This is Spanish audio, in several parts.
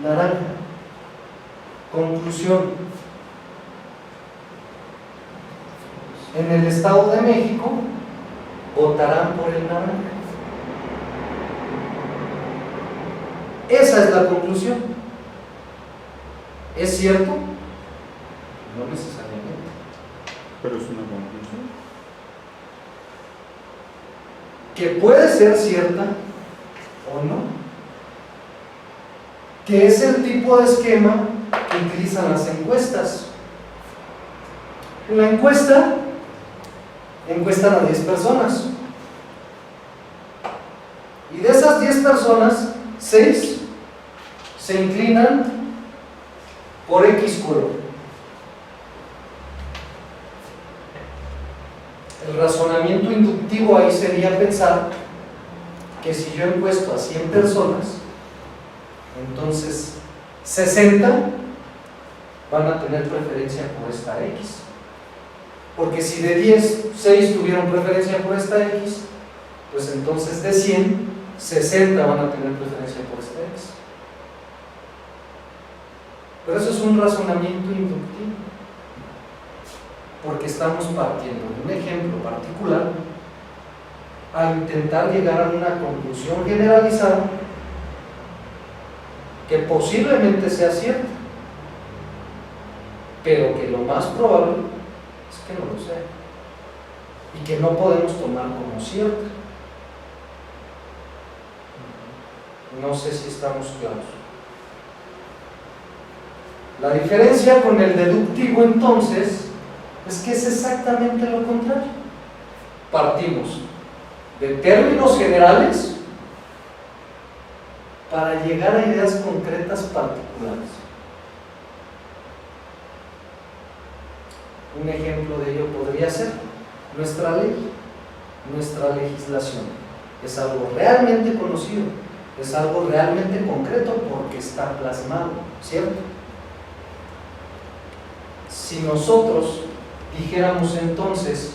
naranja. Conclusión: en el Estado de México votarán por el naranja. Esa es la conclusión. ¿Es cierto? No necesariamente. Pero es una conclusión. Que puede ser cierta o no. Que es el tipo de esquema que utilizan las encuestas. En la encuesta encuestan a 10 personas. Y de esas 10 personas, 6 se inclinan por X color. El razonamiento inductivo ahí sería pensar que si yo encuesto a 100 personas, entonces 60 van a tener preferencia por esta X. Porque si de 10, 6 tuvieron preferencia por esta X, pues entonces de 100, 60 van a tener preferencia por esta X. Pero eso es un razonamiento inductivo, porque estamos partiendo de un ejemplo particular a intentar llegar a una conclusión generalizada que posiblemente sea cierta, pero que lo más probable es que no lo sea y que no podemos tomar como cierta. No sé si estamos claros. La diferencia con el deductivo entonces es que es exactamente lo contrario. Partimos de términos generales para llegar a ideas concretas particulares. Un ejemplo de ello podría ser nuestra ley, nuestra legislación. Es algo realmente conocido, es algo realmente concreto porque está plasmado, ¿cierto? Si nosotros dijéramos entonces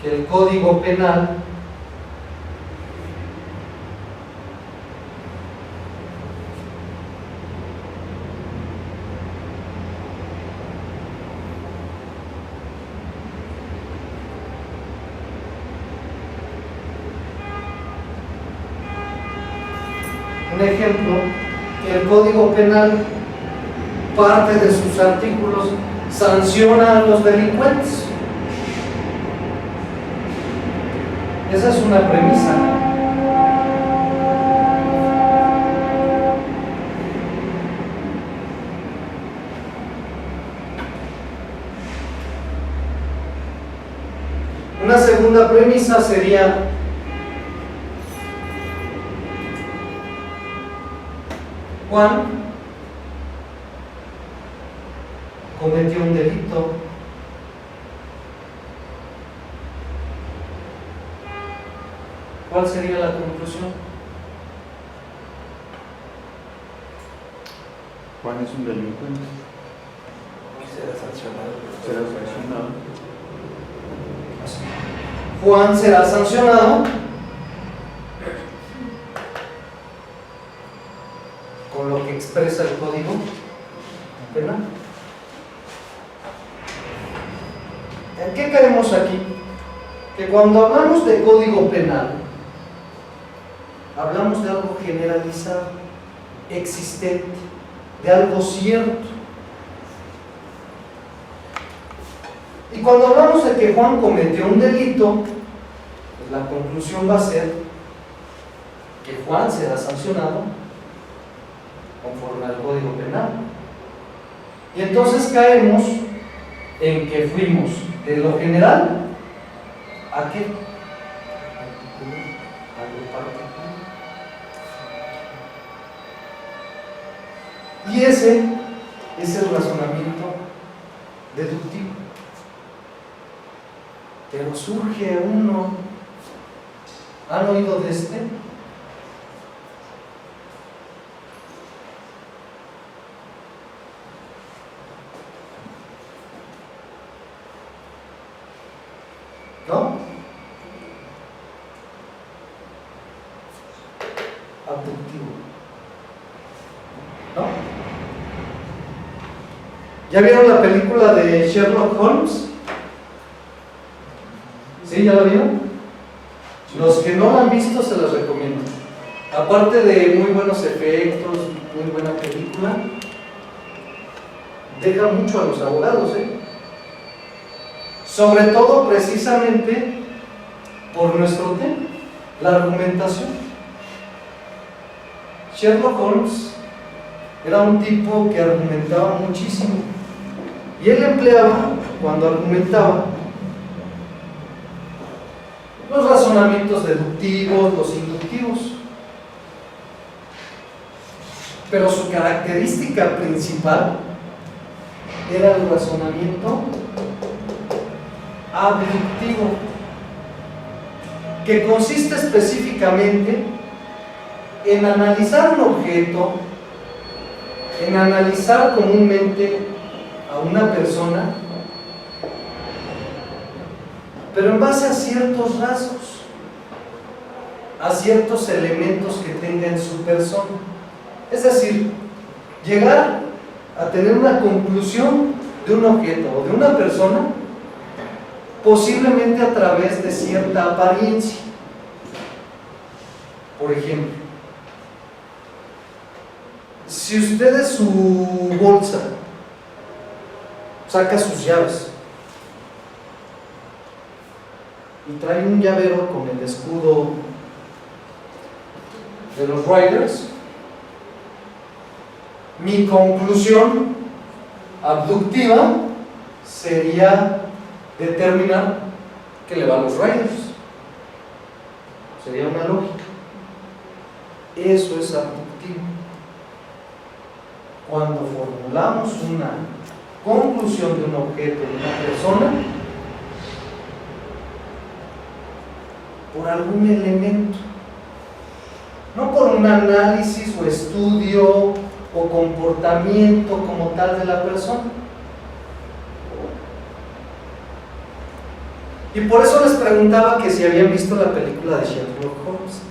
que el Código Penal ejemplo, que el Código Penal, parte de sus artículos, sanciona a los delincuentes. Esa es una premisa. Una segunda premisa sería: Juan cometió un delito. ¿Cuál sería la conclusión? Juan es un delincuente. Será sancionado. Será sancionado. Juan será sancionado con lo que expresa el Código Penal. ¿En qué caemos aquí? Que cuando hablamos de Código Penal, hablamos de algo generalizado, existente, de algo cierto. Y cuando hablamos de que Juan cometió un delito, pues la conclusión va a ser que Juan será sancionado conforme al Código Penal. Y entonces caemos en que fuimos de lo general ¿a qué? A lo particular. Y ese es el razonamiento deductivo. Pero surge uno. ¿Han oído de este? ¿No? abductivo. ¿No? ¿Ya vieron la película de Sherlock Holmes? ¿Sí? ¿Ya la vieron? Los que no la han visto se las recomiendo. Aparte de muy buenos efectos, muy buena película, deja mucho a los abogados, sobre todo precisamente por nuestro tema, la argumentación. Sherlock Holmes era un tipo que argumentaba muchísimo y él empleaba, cuando argumentaba, los razonamientos deductivos, los inductivos, pero su característica principal era el razonamiento abductivo, que consiste específicamente en analizar un objeto, en analizar comúnmente a una persona, pero en base a ciertos rasgos, a ciertos elementos que tenga en su persona. Es decir, llegar a tener una conclusión de un objeto o de una persona, posiblemente a través de cierta apariencia. Por ejemplo, si usted de su bolsa saca sus llaves y trae un llavero con el escudo de los Riders, mi conclusión abductiva sería determinar que le va a los Riders. Sería una lógica. Eso es abductivo. Cuando formulamos una conclusión de un objeto, de una persona, por algún elemento, no por un análisis o estudio o comportamiento como tal de la persona. Y por eso les preguntaba que si habían visto la película de Sherlock Holmes,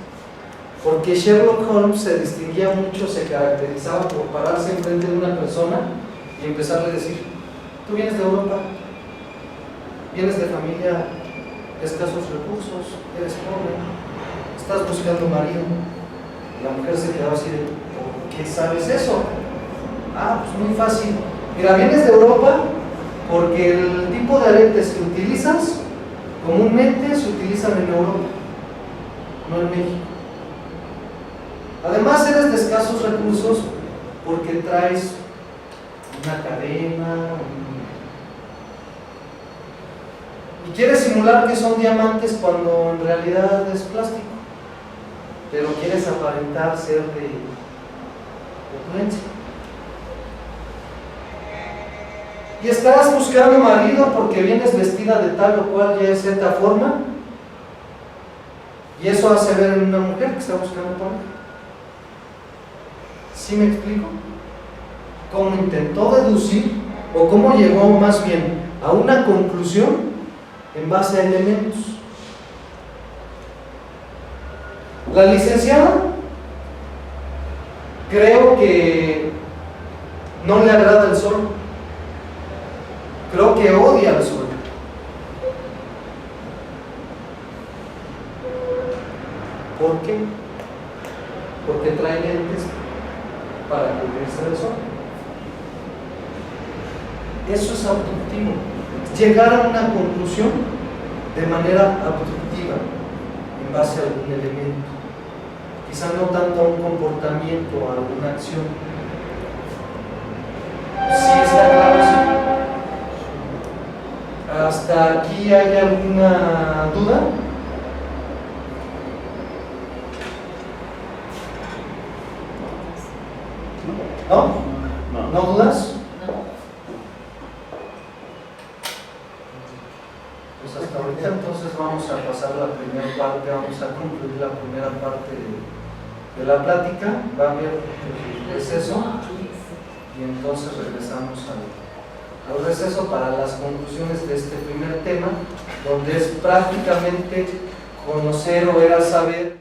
porque Sherlock Holmes se distinguía mucho, se caracterizaba por pararse enfrente de una persona y empezarle a decir: tú vienes de Europa, vienes de familia de escasos recursos, eres pobre, estás buscando marido. La mujer se quedaba así de: ¿por qué sabes eso? Ah, pues muy fácil. Mira, vienes de Europa porque el tipo de aretes que utilizas comúnmente se utilizan en Europa, no en México. Además eres de escasos recursos porque traes una cadena y quieres simular que son diamantes cuando en realidad es plástico, pero quieres aparentar ser de opulencia. Y estarás buscando marido porque vienes vestida de tal o cual ya es cierta forma, y eso hace ver en una mujer que está buscando pareja. ¿Sí me explico? ¿Cómo intentó deducir, o cómo llegó más bien a una conclusión en base a elementos? La licenciada, creo que no le agrada el sol, creo que odia el sol. ¿Por qué? Porque trae lentes para cubrirse del sol. Eso es abductivo, llegar a una conclusión de manera abductiva en base a algún elemento, quizá no tanto a un comportamiento o a alguna acción. ¿Sí está claro? ¿Sí? ¿Hasta aquí hay alguna duda? ¿No? ¿No dudas? Pues hasta ahorita entonces vamos a pasar la primera parte, vamos a concluir la primera parte de la plática. Va a haber el receso y entonces regresamos al receso para las conclusiones de este primer tema, donde es prácticamente conocer o era saber